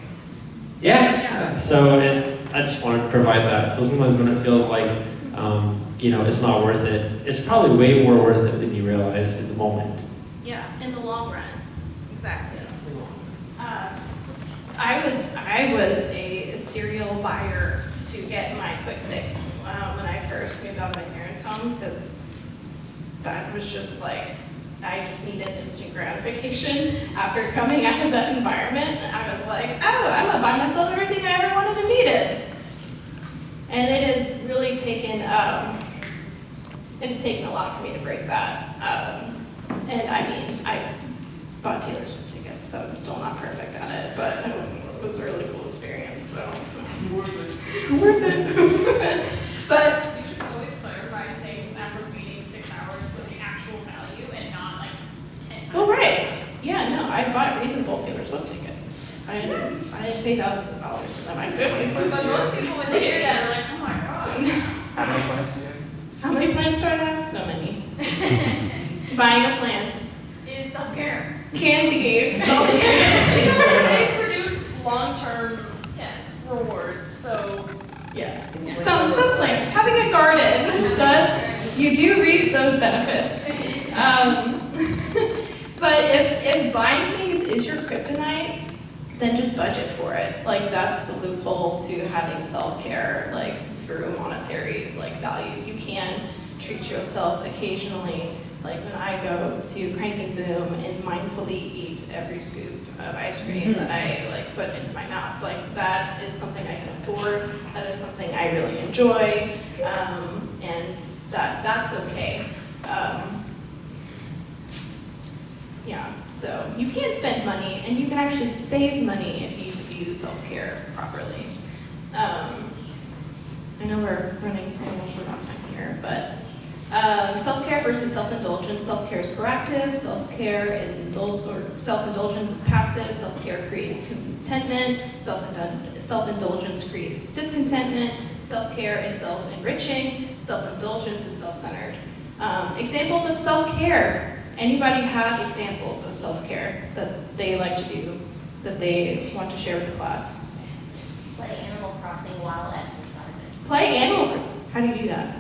Yeah. So I just want to provide that. So sometimes when it feels like, it's not worth it, it's probably way more worth it than you realize in the moment. Yeah, in the long run. Exactly. I was a serial buyer to get my quick fix when I first moved out of my parents' home, because that was just I just needed instant gratification after coming out of that environment. I was like, oh, I'm gonna buy myself everything I ever wanted and needed. And it has really taken, a lot for me to break that. And I mean, I bought Taylor Swift tickets, so I'm still not perfect at it, but it was a really cool experience, so. Worth it. But You should always clarify and say after reading 6 hours for the actual value and not 10 times. well, right. Yeah, no, I bought reasonable Taylor Swift tickets. I didn't pay thousands of dollars for them. I couldn't. But most people, when they hear that, are like, oh my god. How many plants do you have? How many plants do I have? So many. Buying a plant Is self-care. can be self-care. They produce long-term rewards, so. Yes. Some plants. Having a garden does, you do reap those benefits. But if buying things is your kryptonite, then just budget for it. That's the loophole to having self-care, through monetary value. You can treat yourself occasionally. When I go to Crank and Boom and mindfully eat every scoop of ice cream that I put into my mouth, that is something I can afford. That is something I really enjoy, and that's okay. Yeah, so you can spend money, and you can actually save money if you use self-care properly. I know we're running a little short on time here, but self-care versus self-indulgence. Self-care is proactive. Self-indulgence is passive. Self-care creates contentment. Self-indulgence creates discontentment. Self-care is self-enriching. Self-indulgence is self-centered. Examples of self-care. Anybody have examples of self-care that they like to do, that they want to share with the class? Play Animal Crossing while exercising. Play Animal. How do you do that?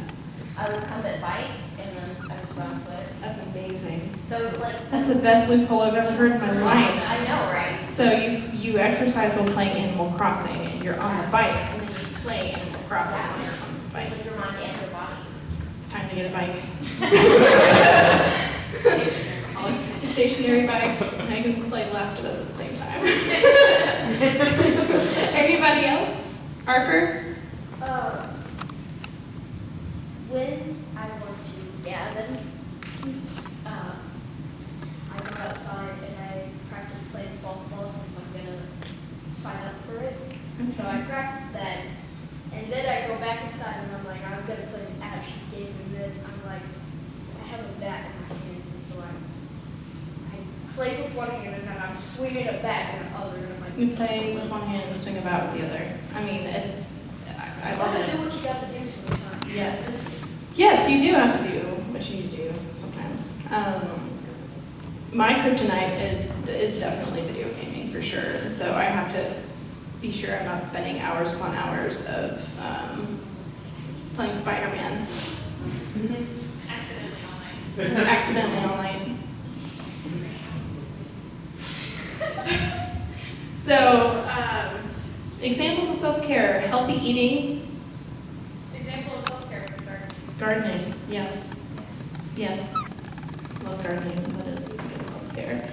I would come at bike and then exercise it. That's amazing. So That's the best loophole I've ever heard in my life. I know, right? So you exercise while playing Animal Crossing, and you're on a bike, and then you play Animal Crossing while you're on the bike. With your mind and your body. It's time to get a bike. Stationary bike, and I can play The Last of Us at the same time. Anybody else? Harper? swinging it back and the other, and I'm like. You play with one hand and swing about with the other. I mean, I love gotta it. do what you gotta do sometimes. Yes. Yes, you do have to do what you need to do sometimes. My kryptonite is definitely video gaming for sure. And so I have to be sure I'm not spending hours upon hours of playing Spider-Man. Accidentally all night. Accidentally all night. So, examples of self-care, healthy eating. Example of self-care, Gardening, yes. Yes. Love gardening, that is good self-care.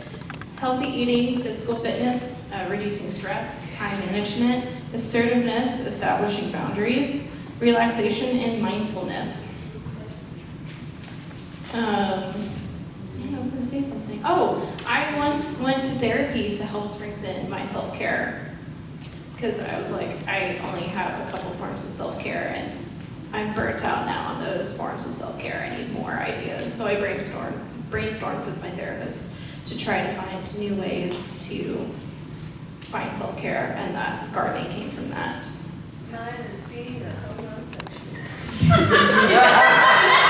Healthy eating, physical fitness, reducing stress, time management, assertiveness, establishing boundaries, relaxation, and mindfulness. I was going to say something. Oh, I once went to therapy to help strengthen my self-care because I was like, I only have a couple forms of self-care and I'm burnt out now on those forms of self-care. I need more ideas. So I brainstormed with my therapist to try to find new ways to find self-care, and that gardening came from that. Mine is being a homosexual.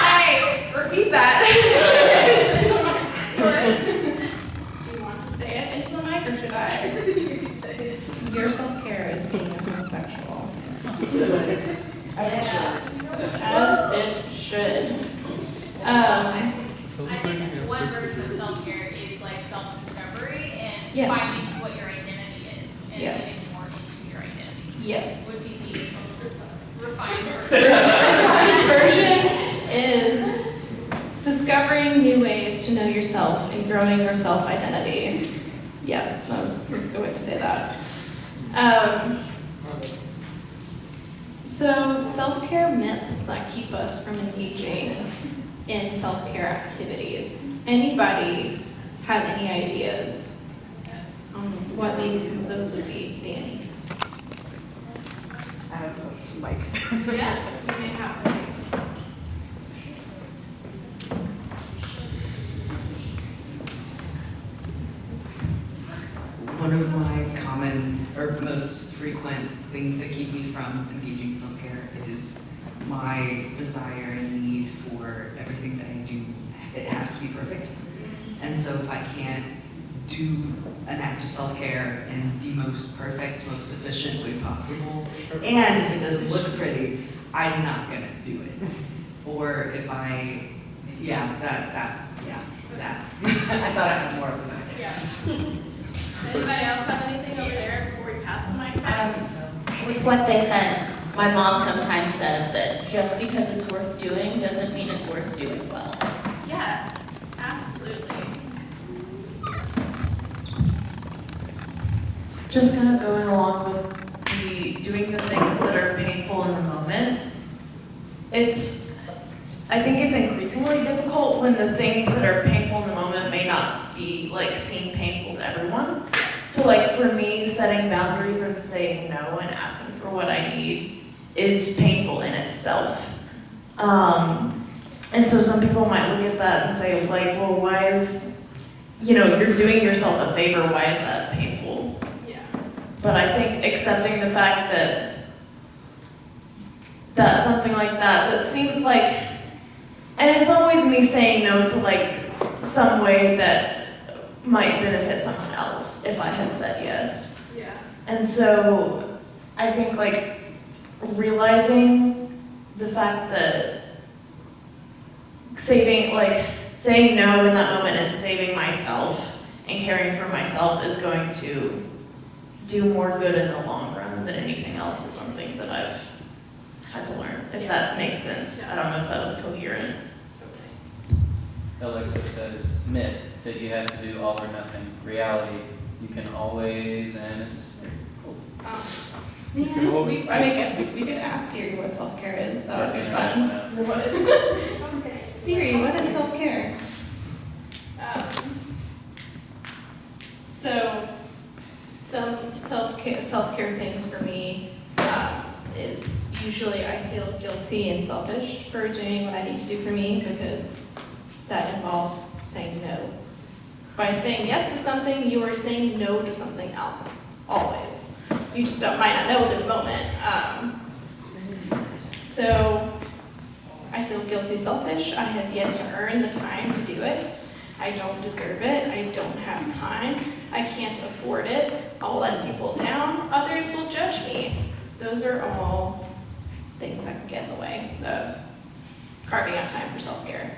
I repeat that. Do you want to say it into the mic, or should I? You can say it. Your self-care is being a homosexual. As it should. I think one version of self-care is like self-discovery and Yes. finding what your identity is and Yes. getting more into your identity. Yes. Would be the refined Version is discovering new ways to know yourself and growing your self-identity. Yes, that's a good way to say that. So self-care myths that keep us from engaging in self-care activities. Anybody have any ideas on what maybe some of those would be, Danny? I have some mic. Yes, you may have one. One of my common or most frequent things that keep me from engaging in self-care is my desire and need for everything that I do, it has to be perfect. And so if I can't do an act of self-care in the most perfect, most efficient way possible, and if it doesn't look pretty, I'm not gonna do it. Or if I, that. I thought I had more of that. Yeah. Anybody else have anything over there before we pass the mic? With what they said, my mom sometimes says that just because it's worth doing doesn't mean it's worth doing well. Yes, absolutely. Just kind of going along with doing the things that are painful in the moment. I think it's increasingly difficult when the things that are painful in the moment may not be like seem painful to everyone. So like for me, setting boundaries and saying no and asking for what I need is painful in itself. And so some people might look at that and say like, well, why is, you're doing yourself a favor, why is that painful? Yeah. But I think accepting the fact that something like that seemed like, and it's always me saying no to like some way that might benefit someone else if I had said yes. Yeah. And so I think like realizing the fact that saying no in that moment and saving myself and caring for myself is going to do more good in the long run than anything else is something that I've had to learn, if that makes sense. I don't know if that was coherent. Alexa says, myth, that you have to do all or nothing. Reality, you can always, and it's very cool. I guess we could ask Siri what self-care is. That would be fun. Siri, what is self-care? So, some self-care things for me is usually I feel guilty and selfish for doing what I need to do for me because that involves saying no. By saying yes to something, you are saying no to something else, always. You just might not know it in the moment. So I feel guilty, selfish. I have yet to earn the time to do it. I don't deserve it. I don't have time. I can't afford it. I'll let people down. Others will judge me. Those are all things that can get in the way of carving out time for self-care.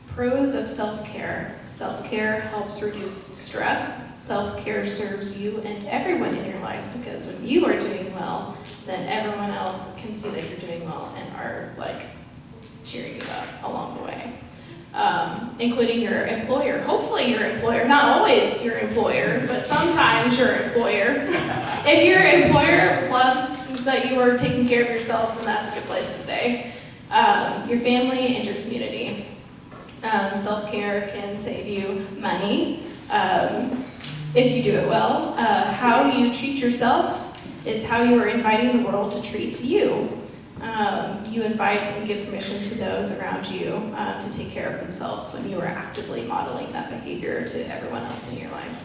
Pros of self-care. Self-care helps reduce stress. Self-care serves you and everyone in your life, because when you are doing well, then everyone else can see that you're doing well and are like cheering you up along the way. Including your employer. Hopefully your employer, not always your employer, but sometimes your employer. If your employer loves that you are taking care of yourself, then that's a good place to stay. Your family and your community. Self-care can save you money if you do it well. How you treat yourself is how you are inviting the world to treat you. You invite and give permission to those around you to take care of themselves when you are actively modeling that behavior to everyone else in your life.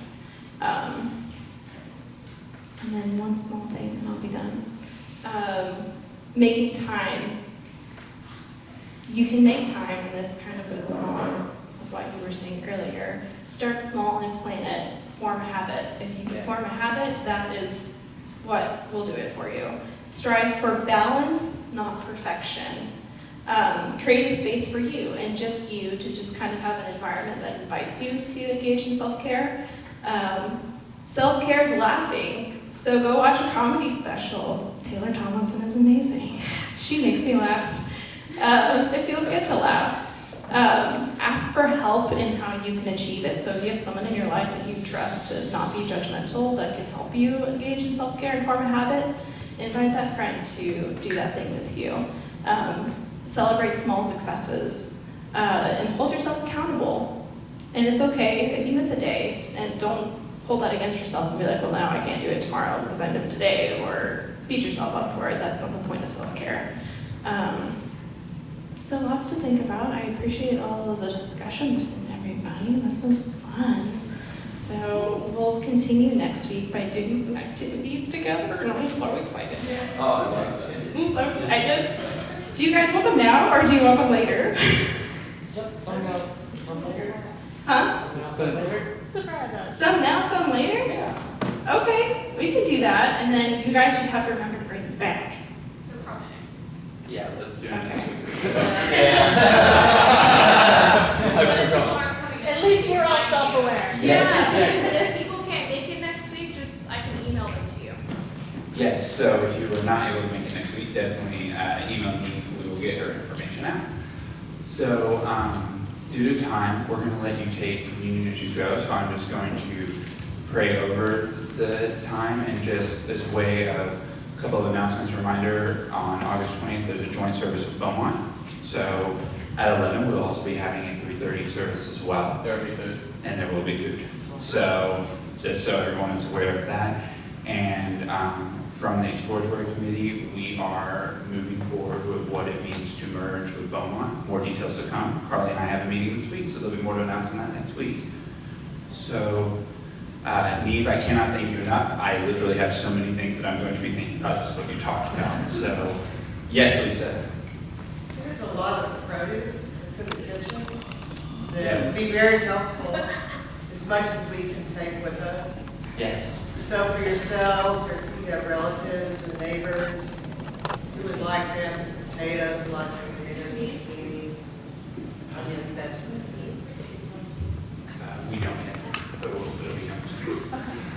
And then one small thing and I'll be done. Making time. You can make time, and this kind of goes along with what you were saying earlier. Start small and plan it. Form a habit. If you can form a habit, that is what will do it for you. Strive for balance, not perfection. Create a space for you and just you to just kind of have an environment that invites you to engage in self-care. Self-care is laughing, so go watch a comedy special. Taylor Tomlinson is amazing. She makes me laugh. It feels good to laugh. Ask for help in how you can achieve it. So if you have someone in your life that you trust to not be judgmental, that can help you engage in self-care and form a habit, invite that friend to do that thing with you. Celebrate small successes and hold yourself accountable. And it's okay if you miss a day, and don't hold that against yourself and be like, well, now I can't do it tomorrow because I missed a day, or beat yourself up for it. That's not the point of self-care. So lots to think about. I appreciate all of the discussions from everybody. This was fun. So we'll continue next week by doing some activities together, and I'm so excited. Oh, I love it. I'm so excited. Do you guys want them now, or do you want them later? Some now, some later. Huh? Surprise us. Some now, some later? Yeah. Okay, we can do that, and then you guys just have to remember to bring them back. So probably next week. Yeah, let's do it. Okay. At least we're all self-aware. Yes. Yeah, if people can't make it next week, I can email them to you. Yes, so if you are not able to make it next week, definitely email me. We will get her information out. So due to time, we're going to let you take communion as you go. So I'm just going to pray over the time, and just as a way of a couple of announcements. Reminder, on August 20th, there's a joint service with Beaumont. So at 11, we'll also be having a 3:30 service as well. There will be food. And there will be food. So just so everyone is aware of that. And from the exploratory committee, we are moving forward with what it means to merge with Beaumont. More details to come. Carly and I have a meeting this week, so there'll be more to announce on that next week. So, Niamh, I cannot thank you enough. I literally have so many things that I'm going to be thinking about just what you talked about. So, yes, Lisa. There's a lot of produce that's in the kitchen that would be very helpful, as much as we can take with us. Yes. So for yourselves, or if you have relatives or neighbors who would like them, potatoes, a lot of potatoes, zucchini, onions, that's We don't yet, but it'll be coming.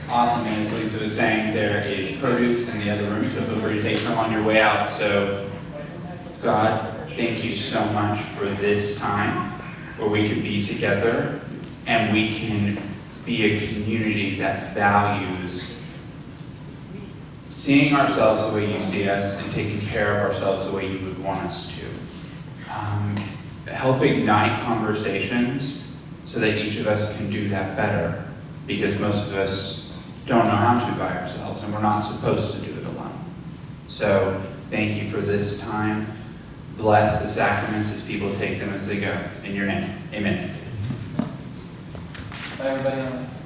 Awesome, and as Lisa was saying, there is produce in the other room, so feel free to take some on your way out. So, God, thank you so much for this time where we can be together and we can be a community that values seeing ourselves the way you see us and taking care of ourselves the way you would want us to. Help ignite conversations so that each of us can do that better, because most of us don't know how to by ourselves, and we're not supposed to do it alone. So thank you for this time. Bless the sacraments as people take them as they go. In your name, amen. Bye, everybody.